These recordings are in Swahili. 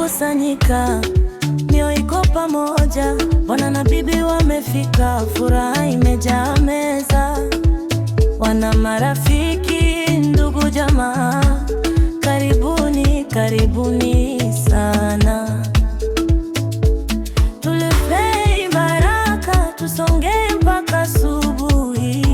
tumekusanyika, mioyo iko pamoja, bwana na bibi wamefika, furaha imejaa meza. Wana marafiki, ndugu jamaa, karibuni, karibuni sana. Tuletee baraka, tusonge mpaka asubuhi.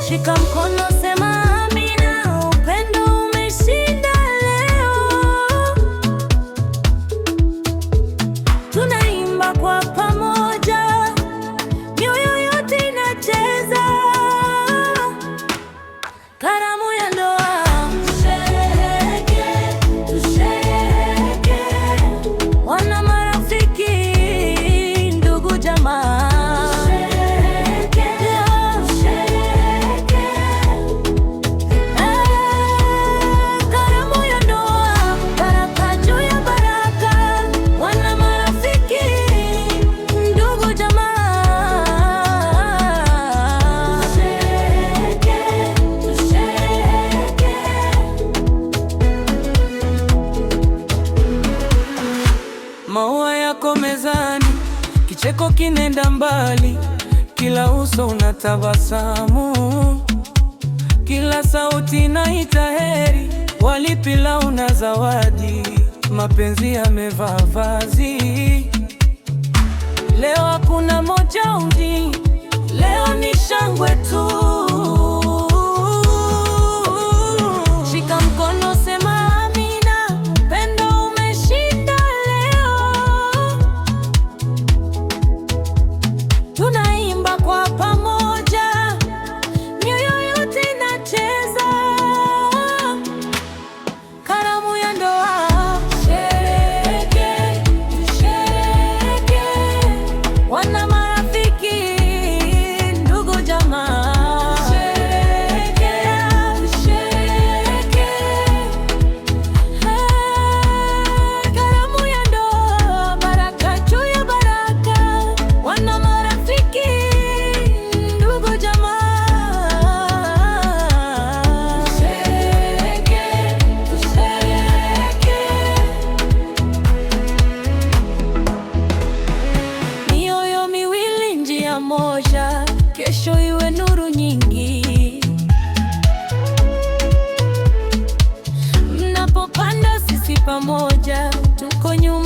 Shika mkono, sema amina, upendo umeshinda leo. Tunaimba kwa pamoja, mioyo yote inacheza. Karamu ya ndoa, tushereheke, tushereheke. Wana marafiki, ndugu jamaa, tushereheke, tushereheke. Karamu ya ndoa, baraka juu ya baraka. Wana marafiki, ndugu jamaa, tushereheke, tushereheke. Maua yako mezani, kicheko kinenda mbali, kila uso unatabasamu, kila sauti inaita heri, walipila una zawadi, mapenzi yamevaa vazi. Leo hakuna mojaudi, leo ni shangwe tu. Shika mkono, sema amina, upendo umeshinda leo. Tunaimba kwa pamoja, mioyo yote inacheza. Karamu ya ndoa, tushereheke, tushereheke. Wana marafiki, ndugu jamaa, tushereheke, tushereheke. Karamu ya ndoa, baraka juu ya baraka. Wana marafiki, ndugu jamaa, tushereheke, tushereheke. Mioyo miwili, njia moja, kesho iwe nuru nyingi. Mnapopanda sisi pamoja, tuko nyuma.